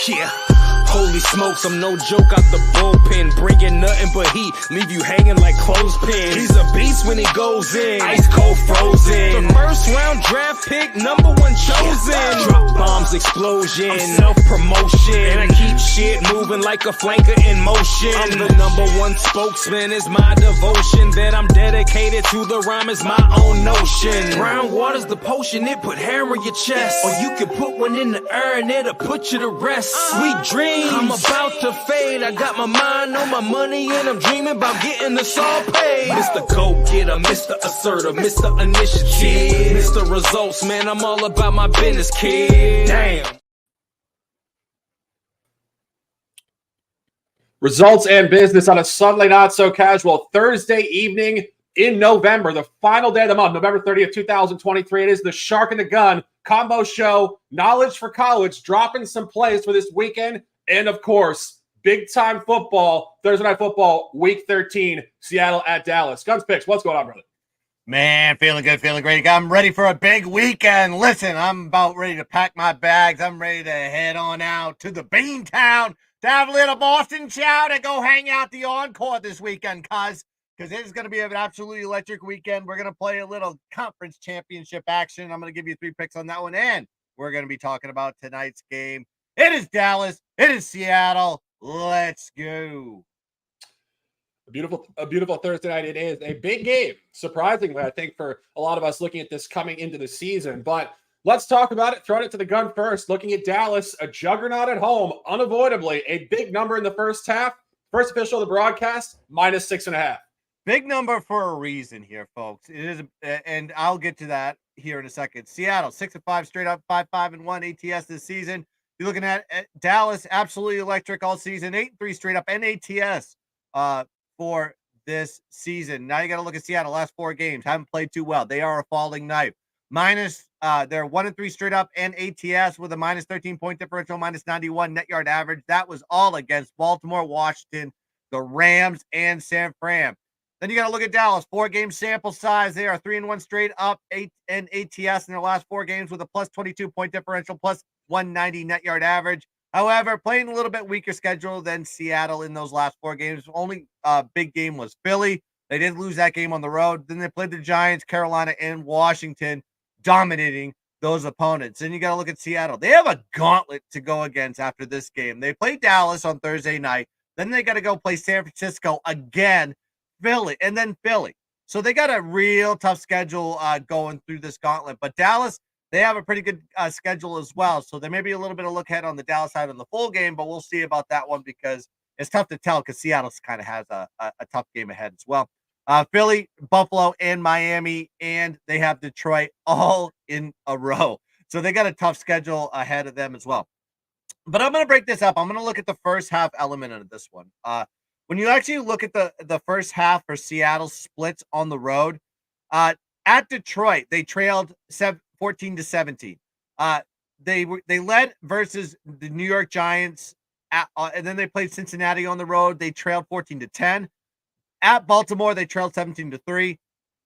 Yeah. Holy smokes, I'm no joke out the bullpen. Bringing nothing but heat, leave you hanging like clothespins. He's a beast when he goes in, ice cold frozen. The first round draft pick, number one chosen. Drop bombs, explosion, I'm self-promotion. And I keep shit moving like a flanker in motion. I'm the number one spokesman, is my devotion. That I'm dedicated to the rhyme is my own notion. Brown water's the potion, it put hair on your chest. Or you could put one in the air and it'll put you to rest. Sweet dreams, I'm about to fade. I got my mind on my money and I'm dreaming about getting this all paid. Mr. Go-Getter, Mr. Assertive, Mr. Initiative, Mr. Results, man, I'm all about my business, kid. Damn. Results and business on a Sunday Not So Casual Thursday evening in November, the final day of the month, November 30th, 2023. It is the Shark and the Gun combo show, Knowledge for College, dropping some plays for this weekend. And, of course, big-time football, Thursday Night Football, Week 13, Seattle at Dallas. Guns Picks, what's going on, brother? Man, feeling good, feeling great. I'm ready for a big weekend. Listen, I'm about ready to pack my bags. I'm ready to head on out to the Beantown to have a little Boston chow to go hang out the Encore this weekend, because it is going to be an absolutely electric weekend. We're going to play a little conference championship action. I'm going to give you 3 picks on that one, and we're going to be talking about tonight's game. It is Dallas. It is Seattle. Let's go. A beautiful Thursday night. It is a big game, surprisingly, I think, for a lot of us looking at this coming into the season. But let's talk about it. Throwing it to the gun first. Looking at Dallas, a juggernaut at home, unavoidably. A big number in the first half. First official of the broadcast, -6.5. Big number for a reason here, folks. It is, and I'll get to that here in a second. Seattle, 6-5 straight up, 5-5-1 ATS this season. You're looking at Dallas, absolutely electric all season, 8-3 straight up and ATS for this season. Now you got to look at Seattle. Last 4 games haven't played too well. They are a falling knife. They're 1-3 straight up and ATS with a -13 point differential, -91 net yard average. That was all against Baltimore, Washington, the Rams, and San Fran. Then you got to look at Dallas, 4-game sample size. They are 3-1 straight up, 8 and ATS in their last 4 games with a +22 point differential, +190 net yard average. However, playing a little bit weaker schedule than Seattle in those last 4 games. Only big game was Philly. They did lose that game on the road. Then they played the Giants, Carolina, and Washington, dominating those opponents. Then you got to look at Seattle. They have a gauntlet to go against after this game. They play Dallas on Thursday night. Then they got to go play San Francisco again, Philly, and then Philly. So they got a real tough schedule going through this gauntlet. But Dallas, they have a pretty good schedule as well. So there may be a little bit of look ahead on the Dallas side in the full game, but we'll see about that one because it's tough to tell because Seattle kind of has a tough game ahead as well. Philly, Buffalo, and Miami, and they have Detroit all in a row. So they got a tough schedule ahead of them as well. But I'm going to break this up. I'm going to look at the first half element of this one. When you actually look at the first half for Seattle splits on the road, at Detroit, they trailed 14-17. They led versus the New York Giants, and then they played Cincinnati on the road. They trailed 14-10. At Baltimore, they trailed 17-3.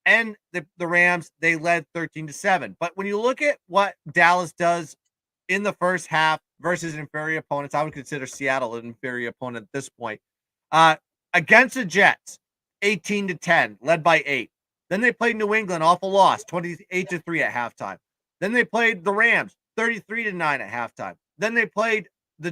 And the Rams, they led 13-7. But when you look at what Dallas does in the first half versus inferior opponents, I would consider Seattle an inferior opponent at this point. Against the Jets, 18-10, led by 8. Then they played New England, awful loss, 28-3 at halftime. Then they played the Rams, 33-9 at halftime. Then they played the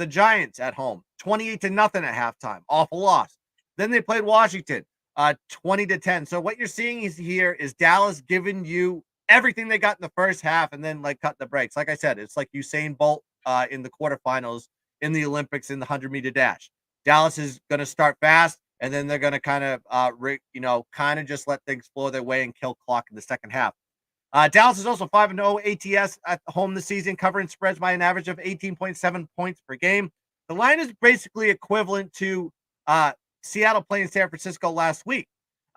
Giants at home, 28-0 at halftime, awful loss. Then they played Washington, 20-10. So what you're seeing here is Dallas giving you everything they got in the first half and then like cut the brakes. Like I said, it's like Usain Bolt in the quarterfinals in the Olympics in the 100-meter dash. Dallas is going to start fast, and then they're going to kind of just let things flow their way and kill clock in the second half. Dallas is also 5-0 ATS at home this season, covering spreads by an average of 18.7 points per game. The line is basically equivalent to Seattle playing San Francisco last week.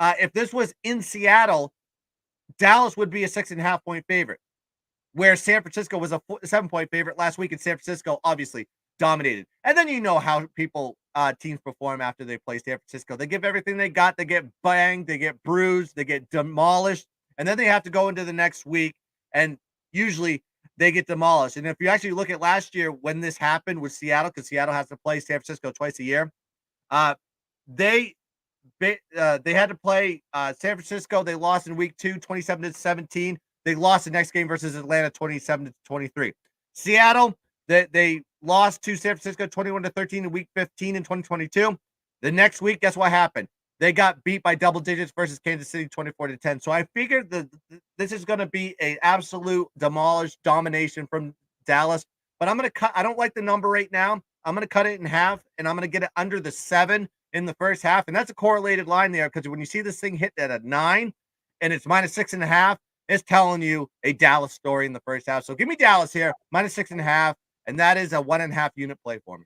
If this was in Seattle, Dallas would be a 6.5 point favorite, where San Francisco was a 7 point favorite last week, and San Francisco obviously dominated. And then you know how teams perform after they play San Francisco. They give everything they got. They get banged. They get bruised. They get demolished. And then they have to go into the next week. And usually they get demolished. And if you actually look at last year when this happened with Seattle, because Seattle has to play San Francisco twice a year, they had to play San Francisco. They lost in week 2, 27-17. They lost the next game versus Atlanta, 27-23. Seattle, they lost to San Francisco 21-13 in week 15 in 2022. The next week, guess what happened? They got beat by double digits versus Kansas City 24-10. So I figured that this is going to be an absolute demolished domination from Dallas. But I'm going to cut. I don't like the number right now. I'm going to cut it in half, and I'm going to get it under the 7 in the first half. And that's a correlated line there, because when you see this thing hit at a 9 and it's -6.5, it's telling you a Dallas story in the first half. So give me Dallas here, -6.5, and that is a 1.5 unit play for me.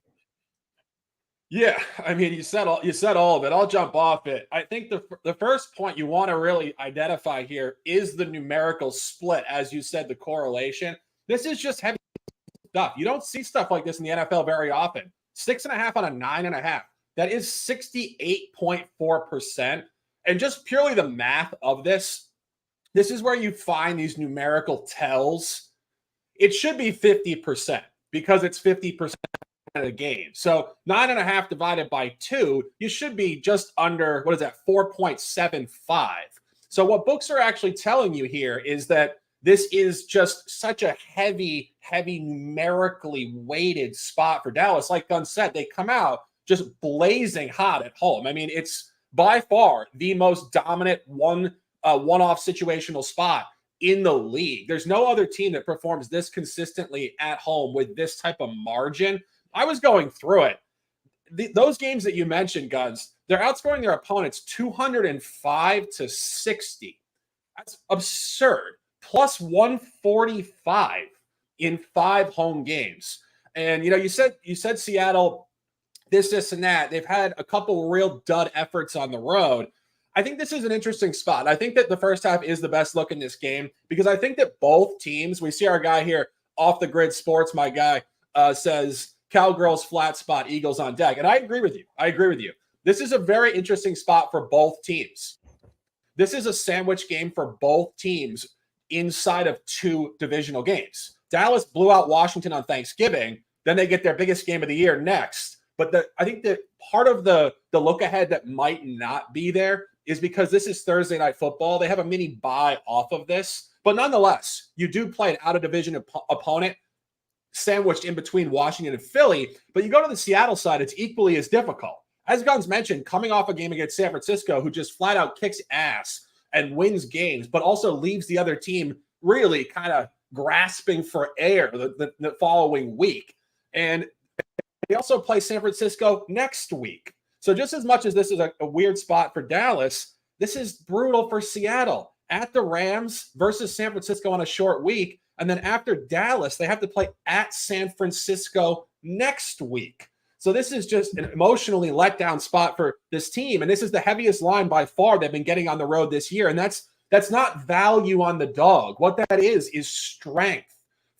Yeah, I mean, you said all of it. I'll jump off it. I think the first point you want to really identify here is the numerical split, as you said, the correlation. This is just heavy stuff. You don't see stuff like this in the NFL very often. 6.5 on a 9.5. That is 68.4%. And just purely the math of this is where you find these numerical tells. It should be 50% because it's 50% of the game. So 9.5 divided by 2, you should be just under, 4.75. So what books are actually telling you here is that this is just such a heavy numerically weighted spot for Dallas. Like Gunn said, they come out just blazing hot at home. I mean, it's by far the most dominant one-off situational spot in the league. There's no other team that performs this consistently at home with this type of margin. I was going through it. Those games that you mentioned, Guns, they're outscoring their opponents 205-60. That's absurd. Plus 145 in 5 home games. And you said Seattle, this and that. They've had a couple real dud efforts on the road. I think this is an interesting spot. I think that the first half is the best look in this game, because I think that both teams, we see our guy here, Off the Grid Sports, my guy, says Cowgirls flat spot, Eagles on deck. And I agree with you. This is a very interesting spot for both teams. This is a sandwich game for both teams inside of 2 divisional games. Dallas blew out Washington on Thanksgiving. Then they get their biggest game of the year next. But I think that part of the look ahead that might not be there is because this is Thursday Night Football. They have a mini bye off of this. But nonetheless, you do play an out-of-division opponent sandwiched in between Washington and Philly. But you go to the Seattle side, it's equally as difficult. As Guns mentioned, coming off a game against San Francisco, who just flat out kicks ass and wins games, but also leaves the other team really kind of grasping for air the following week. And they also play San Francisco next week. So just as much as this is a weird spot for Dallas, this is brutal for Seattle. At the Rams versus San Francisco on a short week. And then after Dallas, they have to play at San Francisco next week. So this is just an emotionally letdown spot for this team. And this is the heaviest line by far they've been getting on the road this year. And that's not value on the dog. What that is strength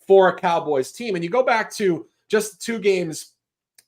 for a Cowboys team. And you go back to just 2 games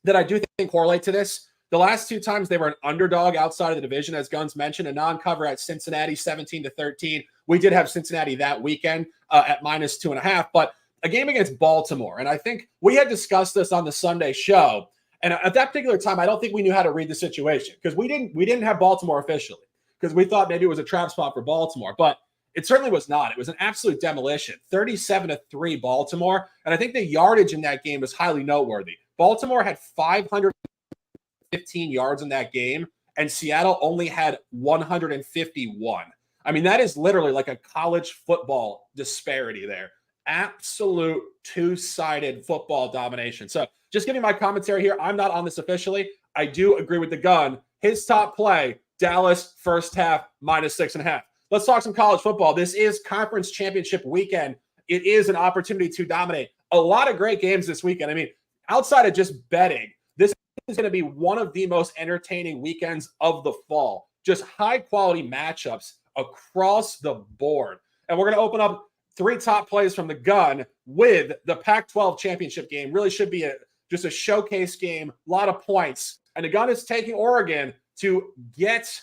that I do think correlate to this. The last 2 times they were an underdog outside of the division, as Guns mentioned, a non-cover at Cincinnati, 17-13. We did have Cincinnati that weekend at -2.5, but a game against Baltimore. And I think we had discussed this on the Sunday show. And at that particular time, I don't think we knew how to read the situation, because we didn't have Baltimore officially, because we thought maybe it was a trap spot for Baltimore, but it certainly was not. It was an absolute demolition, 37-3 Baltimore. And I think the yardage in that game was highly noteworthy. Baltimore had 515 yards in that game, and Seattle only had 151. I mean, that is literally like a college football disparity there. Absolute 2-sided football domination. So just giving my commentary here. I'm not on this officially. I do agree with the Gun. His top play, Dallas first half -6.5. Let's talk some college football. This is conference championship weekend. It is an opportunity to dominate. A lot of great games this weekend. I mean, outside of just betting, this is going to be one of the most entertaining weekends of the fall. Just high quality matchups across the board. And we're going to open up 3 top plays from the Gun with the Pac-12 championship game. Really should be just a showcase game, a lot of points. And the Gun is taking Oregon to get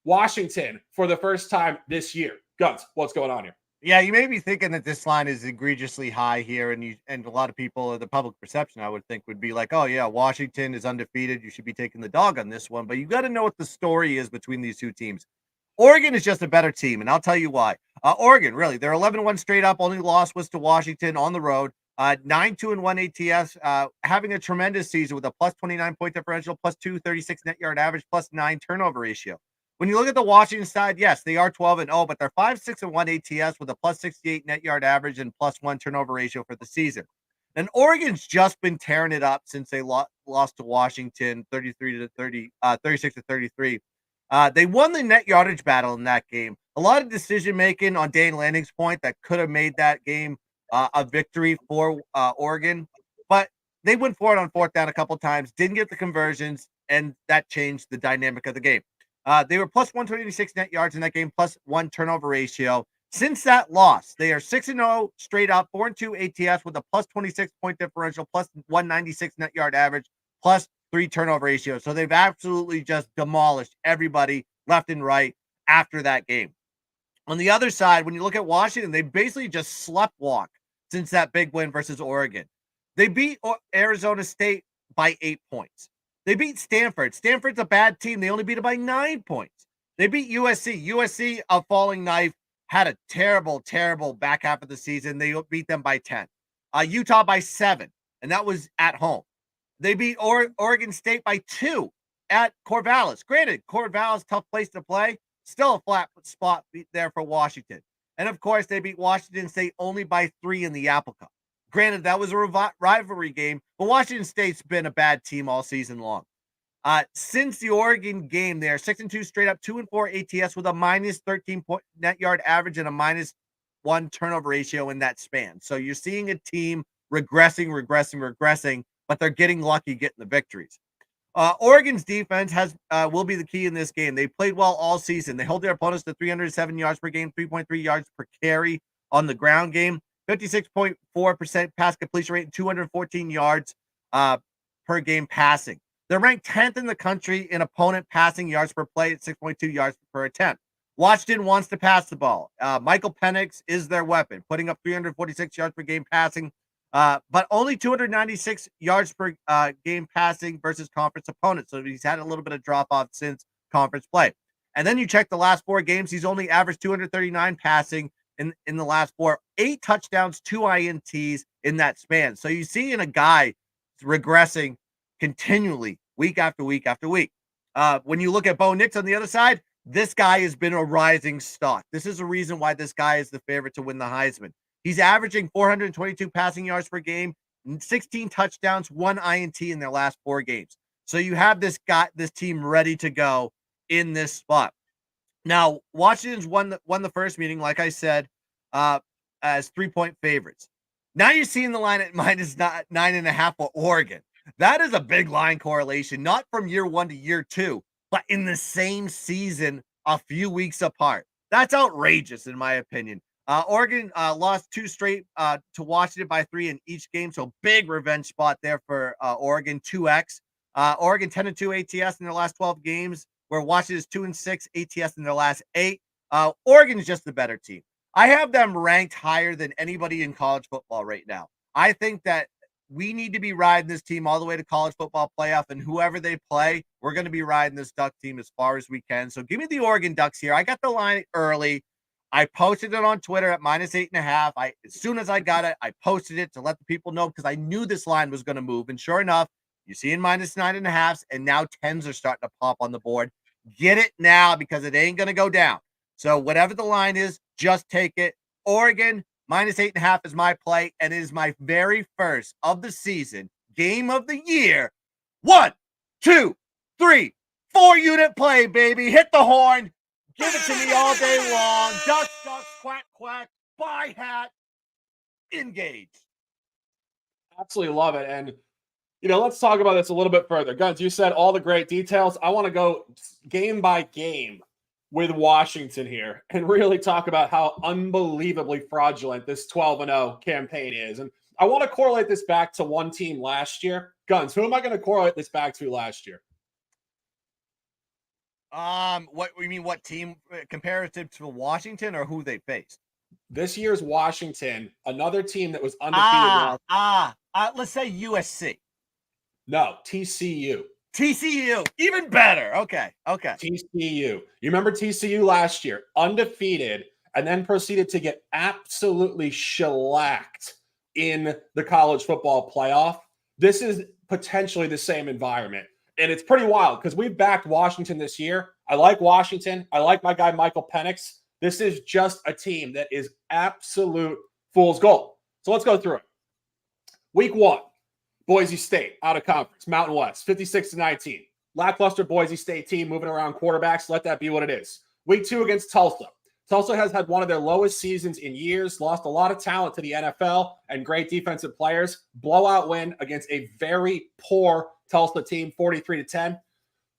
Washington for the first time this year. Guns, what's going on here? Yeah, you may be thinking that this line is egregiously high here, and a lot of people, the public perception, I would think, would be like, "Oh yeah, Washington is undefeated. You should be taking the dog on this one." But you got to know what the story is between these two teams. Oregon is just a better team, and I'll tell you why. Oregon, really, they're 11-1 straight up. Only loss was to Washington on the road. 9-2-1 ATS, having a tremendous season with a plus 29 point differential, plus 236 net yard average, plus 9 turnover ratio. When you look at the Washington side, yes, they are 12-0, but they're 5-6-1 ATS with a plus 68 net yard average and plus 1 turnover ratio for the season. And Oregon's just been tearing it up since they lost to Washington 36 to 33. They won the net yardage battle in that game. A lot of decision making on Dane Lanning's point that could have made that game a victory for Oregon, but they went for it on fourth down a couple times, didn't get the conversions, and that changed the dynamic of the game. They were plus 126 net yards in that game, plus 1 turnover ratio. Since that loss, they are 6-0 straight up, 4-2 ATS with a plus 26 point differential, plus 196 net yard average, plus 3 turnover ratio. So they've absolutely just demolished everybody left and right after that game. On the other side, when you look at Washington, they basically just sleptwalk since that big win versus Oregon. They beat Arizona State by 8 points. They beat Stanford. Stanford's a bad team. They only beat it by 9 points. They beat USC. USC, a falling knife, had a terrible, terrible back half of the season. They beat them by 10. Utah by 7, and that was at home. They beat Oregon State by 2 at Corvallis. Granted, Corvallis, tough place to play. Still a flat spot there for Washington. And of course, they beat Washington State only by 3 in the Apple Cup. Granted, that was a rivalry game, but Washington State's been a bad team all season long. Since the Oregon game, they are 6-2 straight up, 2-4 ATS with a minus 13 point net yard average and a minus 1 turnover ratio in that span. So you're seeing a team regressing, but they're getting lucky getting the victories. Oregon's defense will be the key in this game. They played well all season. They hold their opponents to 307 yards per game, 3.3 yards per carry on the ground game, 56.4% pass completion rate, and 214 yards per game passing. They're ranked 10th in the country in opponent passing yards per play at 6.2 yards per attempt. Washington wants to pass the ball. Michael Penix is their weapon, putting up 346 yards per game passing, but only 296 yards per game passing versus conference opponents. So he's had a little bit of drop off since conference play. And then you check the last 4 games, he's only averaged 239 passing in the last 4, 8 touchdowns, 2 INTs in that span. So you see in a guy regressing continually week after week after week. When you look at Bo Nix on the other side, this guy has been a rising stock. This is a reason why this guy is the favorite to win the Heisman. He's averaging 422 passing yards per game, 16 touchdowns, 1 INT in their last 4 games. So you have this team ready to go in this spot. Now, Washington's won the first meeting, like I said, as 3-point favorites. Now you're seeing the line at minus 9.5 for Oregon. That is a big line correlation, not from year 1 to year 2, but in the same season, a few weeks apart. That's outrageous, in my opinion. Oregon lost 2 straight to Washington by 3 in each game, so big revenge spot there for Oregon, 2x. Oregon 10-2 ATS in their last 12 games, where Washington is 2-6 ATS in their last 8. Oregon is just the better team. I have them ranked higher than anybody in college football right now. I think that we need to be riding this team all the way to college football playoff, and whoever they play, we're going to be riding this Duck team as far as we can. So give me the Oregon Ducks here. I got the line early. I posted it on Twitter at minus 8.5. As soon as I got it, I posted it to let the people know because I knew this line was going to move. And sure enough, you see in minus 9.5s, and now 10s are starting to pop on the board. Get it now because it ain't going to go down. So whatever the line is, just take it. Oregon minus 8.5 is my play, and it is my very first of the season game of the year. 1, 2, 3, 4 unit play, baby. Hit the horn. Give it to me all day long. Ducks, ducks, quack, quack. Buy hat. Engage. Absolutely love it. And, let's talk about this a little bit further. Guns, you said all the great details. I want to go game by game with Washington here and really talk about how unbelievably fraudulent this 12-0 campaign is. And I want to correlate this back to one team last year. Guns, who am I going to correlate this back to last year? What you mean? What team comparative to Washington, or who they faced? This year's Washington, another team that was undefeated. Let's say USC. No, TCU. TCU, even better. Okay. TCU. You remember TCU last year, undefeated, and then proceeded to get absolutely shellacked in the college football playoff. This is potentially the same environment. And it's pretty wild because we've backed Washington this year. I like Washington. I like my guy, Michael Penix. This is just a team that is absolute fool's gold. So let's go through it. Week 1, Boise State out of conference, Mountain West, 56-19. Lackluster Boise State team moving around quarterbacks. Let that be what it is. Week 2 against Tulsa. Tulsa has had one of their lowest seasons in years, lost a lot of talent to the NFL and great defensive players. Blowout win against a very poor Tulsa team, 43-10.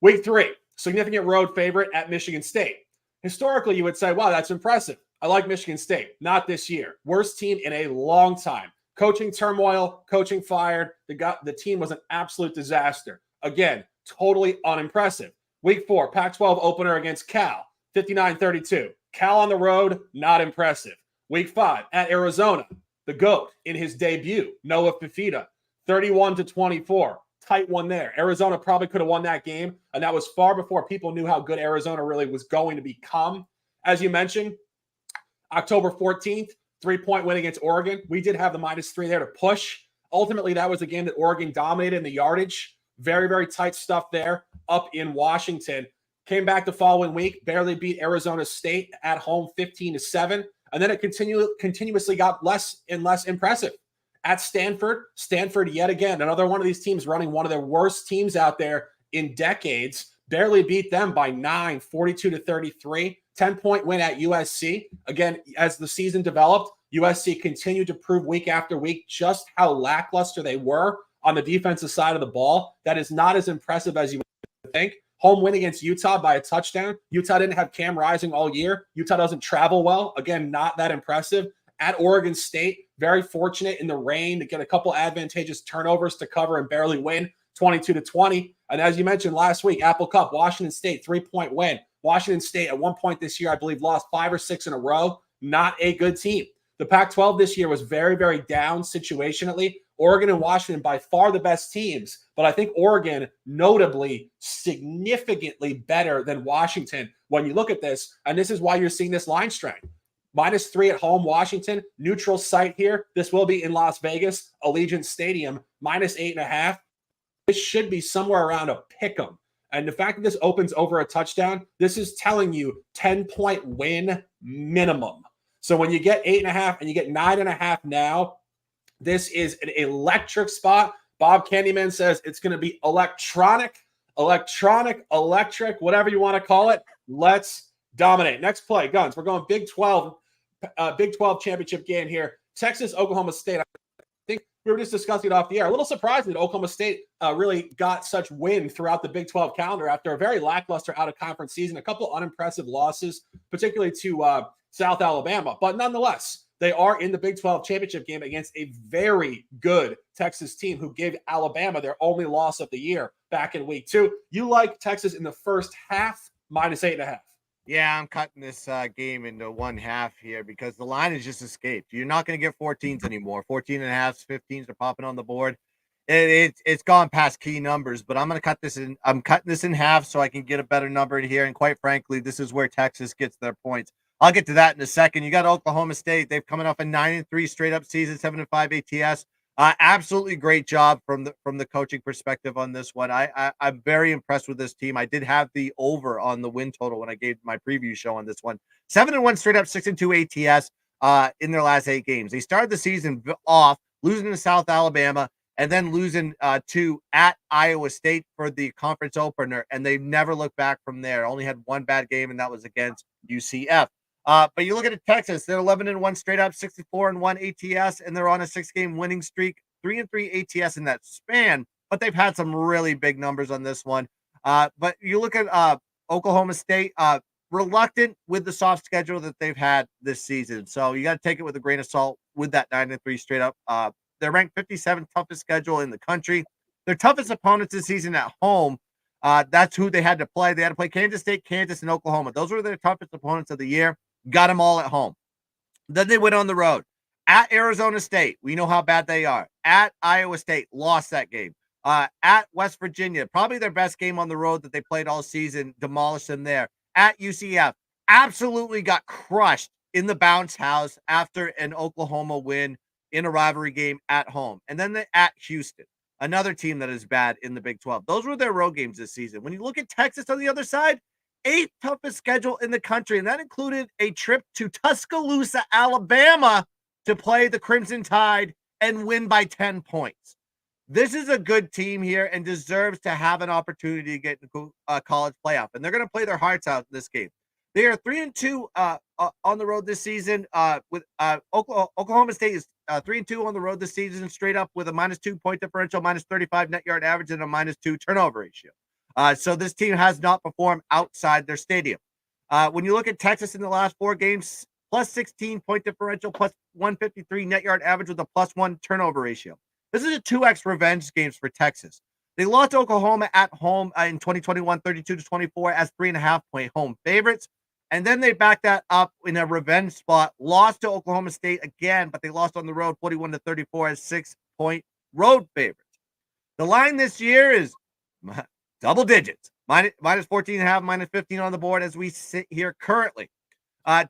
Week 3, significant road favorite at Michigan State. Historically, you would say, wow, that's impressive. I like Michigan State. Not this year. Worst team in a long time. Coaching turmoil, coaching fired. The team was an absolute disaster. Again, totally unimpressive. Week 4, Pac-12 opener against Cal, 59-32. Cal on the road, not impressive. Week 5, at Arizona, the GOAT in his debut, Noah Fifita, 31-24. Tight one there. Arizona probably could have won that game, and that was far before people knew how good Arizona really was going to become. As you mentioned, October 14th, 3-point win against Oregon. We did have the -3 there to push. Ultimately, that was a game that Oregon dominated in the yardage. Very, very tight stuff there up in Washington. Came back the following week, barely beat Arizona State at home 15-7. And then it continuously got less and less impressive. At Stanford yet again, another one of these teams running one of their worst teams out there in decades. Barely beat them by 9, 42-33. 10-point win at USC. Again, as the season developed, USC continued to prove week after week just how lackluster they were on the defensive side of the ball. That is not as impressive as you would think. Home win against Utah by a touchdown. Utah didn't have Cam Rising all year. Utah doesn't travel well. Again, not that impressive. At Oregon State, very fortunate in the rain to get a couple advantageous turnovers to cover and barely win, 22-20. And as you mentioned last week, Apple Cup, Washington State, 3-point win. Washington State at one point this year, I believe, lost 5 or 6 in a row. Not a good team. The Pac-12 this year was very, very down situationally. Oregon and Washington by far the best teams, but I think Oregon notably significantly better than Washington when you look at this, and this is why you're seeing this line strength. -3 at home, Washington, neutral site here. This will be in Las Vegas, Allegiant Stadium, -8.5. This should be somewhere around a pick 'em. And the fact that this opens over a touchdown, this is telling you 10-point win minimum. So when you get 8.5 and you get 9.5 now, this is an electric spot. Bob Candyman says it's going to be electric, whatever you want to call it. Let's dominate. Next play, Guns. We're going Big 12 championship game here. Texas, Oklahoma State. I think we were just discussing it off the air. A little surprised that Oklahoma State really got such win throughout the Big 12 calendar after a very lackluster out-of-conference season. A couple unimpressive losses, particularly to South Alabama. But nonetheless, they are in the Big 12 championship game against a very good Texas team who gave Alabama their only loss of the year back in week 2. You like Texas in the first half, -8.5. Yeah, I'm cutting this game into 1/2 here because the line has just escaped. You're not going to get 14s anymore. 14.5s, 15s are popping on the board. It's gone past key numbers, but I'm going to cut this in. I'm cutting this in half so I can get a better number in here. And quite frankly, this is where Texas gets their points. I'll get to that in a second. You got Oklahoma State. They've coming off a 9-3 straight up season, 7-5 ATS. Absolutely great job from the coaching perspective on this one. I'm very impressed with this team. I did have the over on the win total when I gave my preview show on this one. 7-1 straight up, 6-2 ATS in their last 8 games. They started the season off losing to South Alabama and then losing to at Iowa State for the conference opener, and they never looked back from there. Only had one bad game, and that was against UCF. But you look at Texas, they're 11-1 straight up, 64-1 ATS, and they're on a 6-game winning streak, 3-3 ATS in that span. But they've had some really big numbers on this one. But you look at Oklahoma State, reluctant with the soft schedule that they've had this season. So you got to take it with a grain of salt with that 9-3 straight up. They're ranked 57th toughest schedule in the country. Their toughest opponents this season at home. That's who they had to play. They had to play Kansas State, Kansas, and Oklahoma. Those were their toughest opponents of the year. Got them all at home. Then they went on the road at Arizona State. We know how bad they are. At Iowa State, lost that game. At West Virginia, probably their best game on the road that they played all season, demolished them there. At UCF, absolutely got crushed in the bounce house after an Oklahoma win in a rivalry game at home. And then at Houston, another team that is bad in the Big 12. Those were their road games this season. When you look at Texas on the other side, 8th toughest schedule in the country, and that included a trip to Tuscaloosa, Alabama to play the Crimson Tide and win by 10 points. This is a good team here and deserves to have an opportunity to get into a college playoff, and they're going to play their hearts out in this game. They are 3-2 on the road this season. With Oklahoma State is 3-2 on the road this season, straight up with a -2 point differential, -35 net yard average, and a -2 turnover ratio. So this team has not performed outside their stadium. When you look at Texas in the last 4 games, +16 point differential, +153 net yard average with a +1 turnover ratio. This is a 2x revenge games for Texas. They lost to Oklahoma at home in 2021, 32-24 as 3.5-point home favorites. And then they backed that up in a revenge spot, lost to Oklahoma State again, but they lost on the road 41-34 as 6-point road favorites. The line this year is double digits, minus 14.5, -15 on the board as we sit here currently.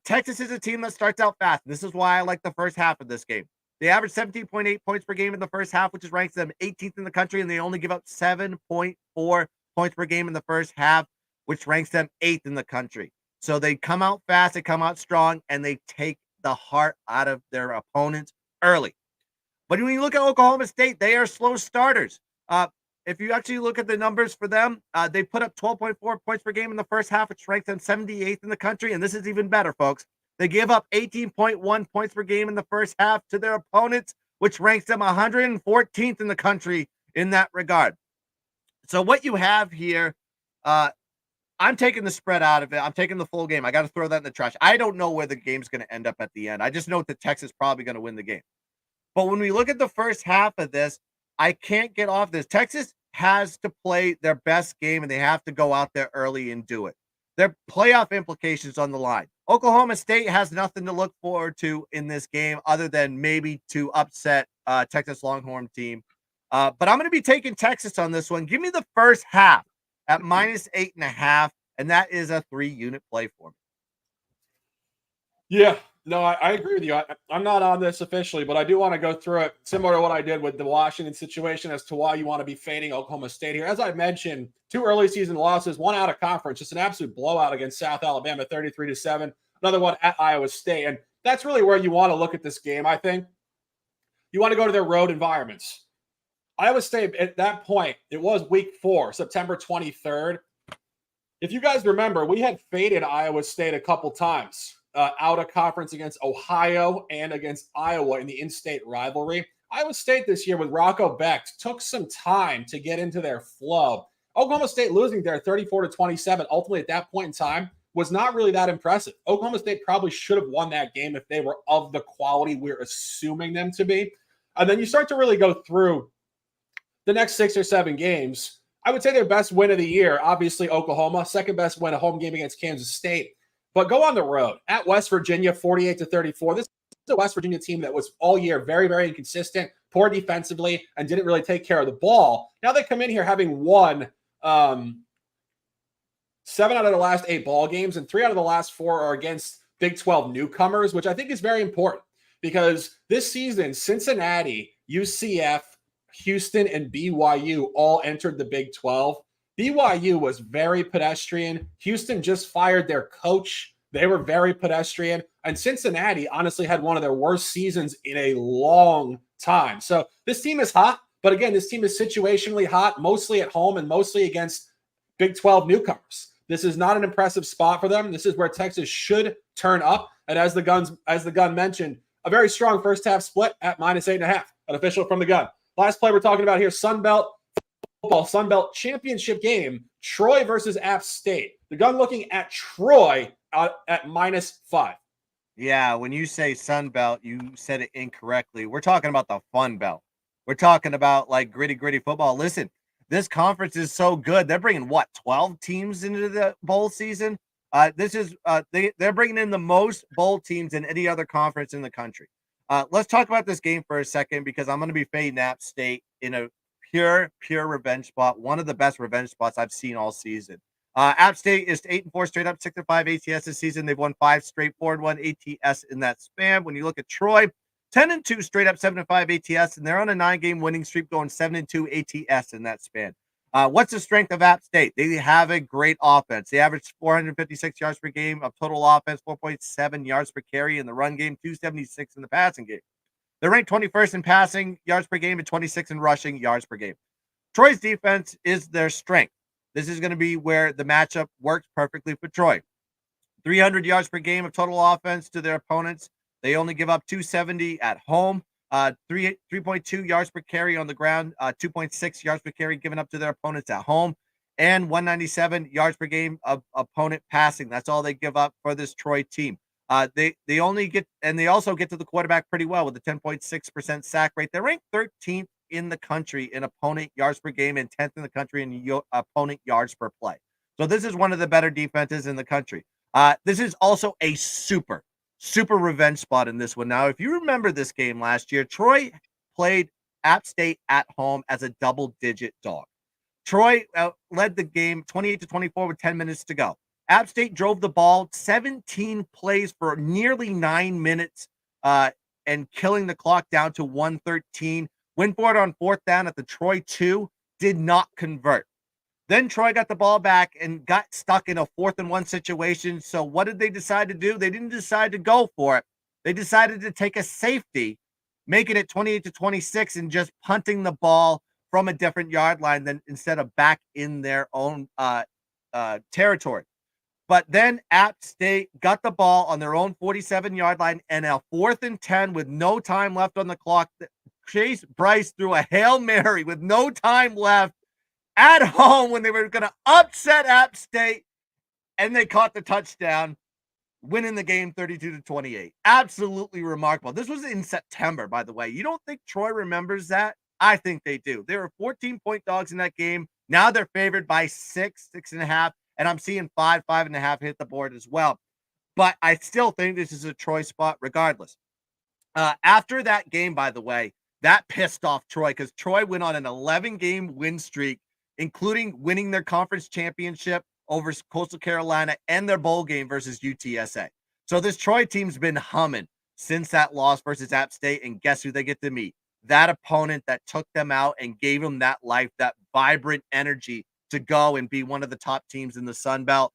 Texas is a team that starts out fast. This is why I like the first half of this game. They average 17.8 points per game in the first half, which is ranks them 18th in the country, and they only give up 7.4 points per game in the first half, which ranks them 8th in the country. So they come out fast, they come out strong, and they take the heart out of their opponents early. But when you look at Oklahoma State, they are slow starters. If you actually look at the numbers for them, they put up 12.4 points per game in the first half, which ranks them 78th in the country, and this is even better, folks. They give up 18.1 points per game in the first half to their opponents, which ranks them 114th in the country in that regard. So what you have here, I'm taking the spread out of it. I'm taking the full game. I got to throw that in the trash. I don't know where the game's going to end up at the end. I just know that Texas is probably going to win the game. But when we look at the first half of this, I can't get off this. Texas has to play their best game, and they have to go out there early and do it. Their playoff implications on the line. Oklahoma State has nothing to look forward to in this game other than maybe to upset Texas Longhorn team. But I'm going to be taking Texas on this one. Give me the first half at -8.5, and that is a 3-unit play for me. Yeah, no, I agree with you. I'm not on this officially, but I do want to go through it similar to what I did with the Washington situation as to why you want to be fading Oklahoma State here. As I mentioned, 2 early season losses, 1 out of conference, just an absolute blowout against South Alabama, 33-7, another one at Iowa State. And that's really where you want to look at this game, I think. You want to go to their road environments. Iowa State, at that point, it was week 4, September 23rd. If you guys remember, we had faded Iowa State a couple times. Out of conference against Ohio and against Iowa in the in-state rivalry. Iowa State this year with Rocco Becht took some time to get into their flow. Oklahoma State losing there 34-27 ultimately at that point in time was not really that impressive. Oklahoma State probably should have won that game if they were of the quality we're assuming them to be. And then you start to really go through the next 6 or 7 games. I would say their best win of the year, obviously Oklahoma, second best win, a home game against Kansas State. But go on the road at West Virginia, 48-34. This is a West Virginia team that was all year very, very inconsistent, poor defensively, and didn't really take care of the ball. Now they come in here having won 7 out of the last 8 ball games, and 3 out of the last 4 are against Big 12 newcomers, which I think is very important because this season, Cincinnati, UCF, Houston, and BYU all entered the Big 12. BYU was very pedestrian. Houston just fired their coach. They were very pedestrian. And Cincinnati honestly had one of their worst seasons in a long time. So this team is hot. But again, this team is situationally hot, mostly at home and mostly against Big 12 newcomers. This is not an impressive spot for them. This is where Texas should turn up. And as the gun mentioned, a very strong first half split at -8.5, an official from the gun. Last play we're talking about here, Sun Belt championship game, Troy versus App State. The gun looking at Troy at -5. Yeah, when you say Sun Belt, you said it incorrectly. We're talking about the Fun Belt. We're talking about like gritty football. Listen, this conference is so good. They're bringing 12 teams into the bowl season. They're bringing in the most bowl teams in any other conference in the country. Let's talk about this game for a second because I'm going to be fading App State in a pure revenge spot. One of the best revenge spots I've seen all season. App State is 8-4 straight up, 6-5 ATS this season. They've won 5 straight, 4-1 ATS in that span. When you look at Troy, 10-2 straight up, 7-5 ATS, and they're on a 9-game winning streak, going 7-2 ATS in that span. What's the strength of App State? They have a great offense. They average 456 yards per game of total offense, 4.7 yards per carry in the run game, 276 in the passing game. They're ranked 21st in passing yards per game and 26 in rushing yards per game. Troy's defense is their strength. This is going to be where the matchup works perfectly for Troy. 300 yards per game of total offense to their opponents. They only give up 270 at home. 3.2 yards per carry on the ground, 2.6 yards per carry given up to their opponents at home, and 197 yards per game of opponent passing. That's all they give up for this Troy team. They also get to the quarterback pretty well with a 10.6% sack rate. They're ranked 13th in the country in opponent yards per game and 10th in the country in opponent yards per play. So this is one of the better defenses in the country. This is also a super revenge spot in this one. Now, if you remember this game last year, Troy played App State at home as a double-digit dog. Troy led the game 28-24 with 10 minutes to go. App State drove the ball 17 plays for nearly 9 minutes and killing the clock down to 113. Went for it on 4th down at the Troy 2, did not convert. Then Troy got the ball back and got stuck in a 4th and 1 situation. So what did they decide to do? They didn't decide to go for it. They decided to take a safety, making it 28-26 and just punting the ball from a different yard line than instead of back in their own territory. But then App State got the ball on their own 47-yard line and a 4th and 10 with no time left on the clock. Chase Bryce threw a Hail Mary with no time left at home when they were going to upset App State, and they caught the touchdown, winning the game 32-28. Absolutely remarkable. This was in September, by the way. You don't think Troy remembers that? I think they do. They were 14-point dogs in that game. Now they're favored by 6, 6.5, and I'm seeing 5, 5.5 hit the board as well. But I still think this is a Troy spot regardless. After that game, by the way, that pissed off Troy because Troy went on an 11-game win streak, including winning their conference championship over Coastal Carolina and their bowl game versus UTSA. So this Troy team's been humming since that loss versus App State, and guess who they get to meet? That opponent that took them out and gave them that life, that vibrant energy to go and be one of the top teams in the Sun Belt.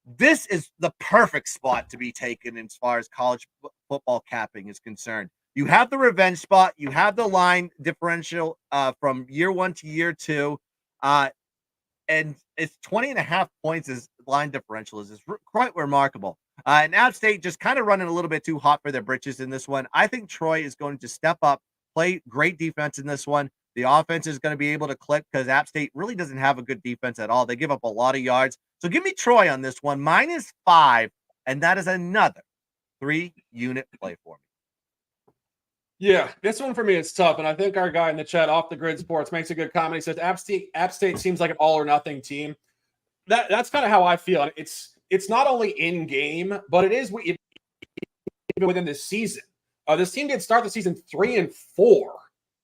This is the perfect spot to be taken as far as college football capping is concerned. You have the revenge spot. You have the line differential from year 1 to year 2. And it's 20.5 points as line differential is quite remarkable. And App State just kind of running a little bit too hot for their britches in this one. I think Troy is going to step up, play great defense in this one. The offense is going to be able to click because App State really doesn't have a good defense at all. They give up a lot of yards. So give me Troy on this one, -5, and that is another 3-unit play for me. Yeah, this one for me is tough, and I think our guy in the chat, Off the Grid Sports, makes a good comment. He says App State seems like an all or nothing team. That's kind of how I feel. It's not only in game, but it is even within this season. This team did start the season 3-4,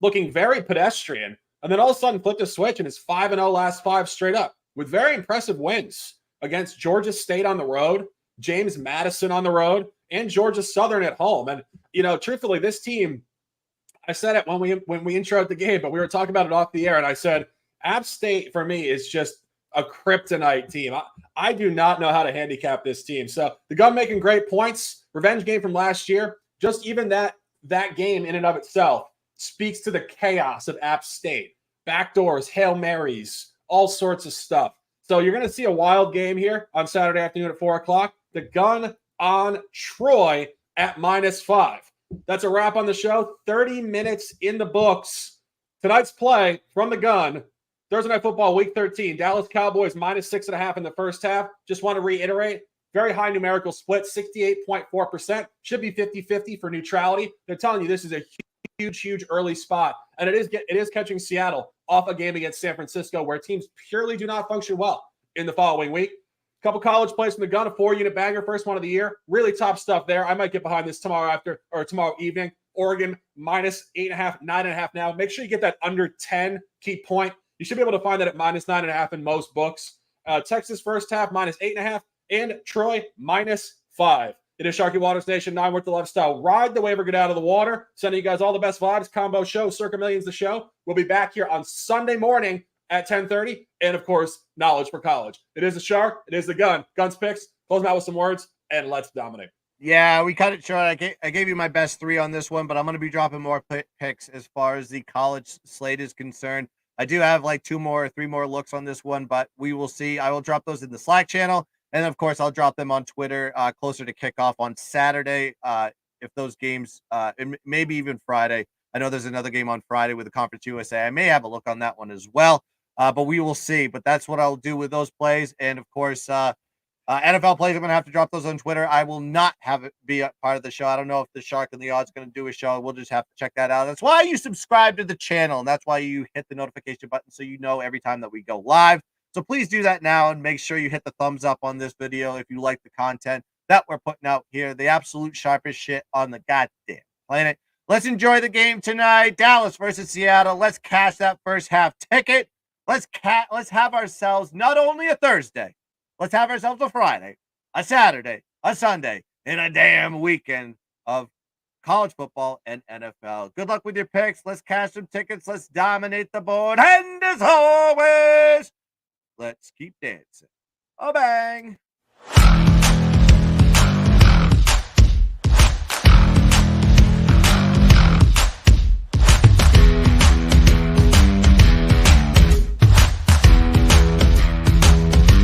looking very pedestrian, and then all of a sudden flipped a switch and is 5-0 last 5 straight up with very impressive wins against Georgia State on the road, James Madison on the road, and Georgia Southern at home. And, truthfully, this team, I said it when we introed the game, but we were talking about it off the air, and I said, App State, for me, is just a kryptonite team. I do not know how to handicap this team. So the gun making great points, revenge game from last year, just even that game in and of itself speaks to the chaos of App State. Backdoors, Hail Marys, all sorts of stuff. So you're going to see a wild game here on Saturday afternoon at 4 o'clock. The gun on Troy at -5. That's a wrap on the show. 30 minutes in the books. Tonight's play from the gun, Thursday Night Football, Week 13. Dallas Cowboys -6.5 in the first half. Just want to reiterate, very high numerical split, 68.4%. Should be 50-50 for neutrality. They're telling you this is a huge early spot. And it is catching Seattle off a game against San Francisco where teams purely do not function well in the following week. Couple college plays from the gun, a 4-unit banger, first one of the year. Really top stuff there. I might get behind this tomorrow evening. Oregon minus 8.5, 9.5 now. Make sure you get that under 10 key point. You should be able to find that at minus 9.5 in most books. Texas first half minus 8.5, and Troy minus 5. It is Sharky Waters Nation, 9 worth the lifestyle. Ride the wave or get out of the water. Sending you guys all the best vibes. Combo show, Circa Millions the show. We'll be back here on Sunday morning at 10:30, and of course, Knowledge for College. It is the Shark. It is the Gun. Guns picks. Close them out with some words, and let's dominate. Yeah, we cut it short. I gave you my best 3 on this one, but I'm going to be dropping more picks as far as the college slate is concerned. I do have like 2 more or 3 more looks on this one, but we will see. I will drop those in the Slack channel. And of course, I'll drop them on Twitter closer to kickoff on Saturday. If those games, maybe even Friday. I know there's another game on Friday with the Conference USA. I may have a look on that one as well, but we will see. But that's what I'll do with those plays. And of course, NFL plays, I'm going to have to drop those on Twitter. I will not have it be a part of the show. I don't know if the Shark and the Odds going to do a show. We'll just have to check that out. That's why you subscribe to the channel. And that's why you hit the notification button so you know every time that we go live. So please do that now and make sure you hit the thumbs up on this video if you like the content that we're putting out here. The absolute sharpest shit on the goddamn planet. Let's enjoy the game tonight. Dallas versus Seattle. Let's cash that first half ticket. Let's have ourselves not only a Thursday, let's have ourselves a Friday, a Saturday, a Sunday, and a damn weekend of college football and NFL. Good luck with your picks. Let's cash some tickets. Let's dominate the board. And as always, let's keep dancing. Oh, bang.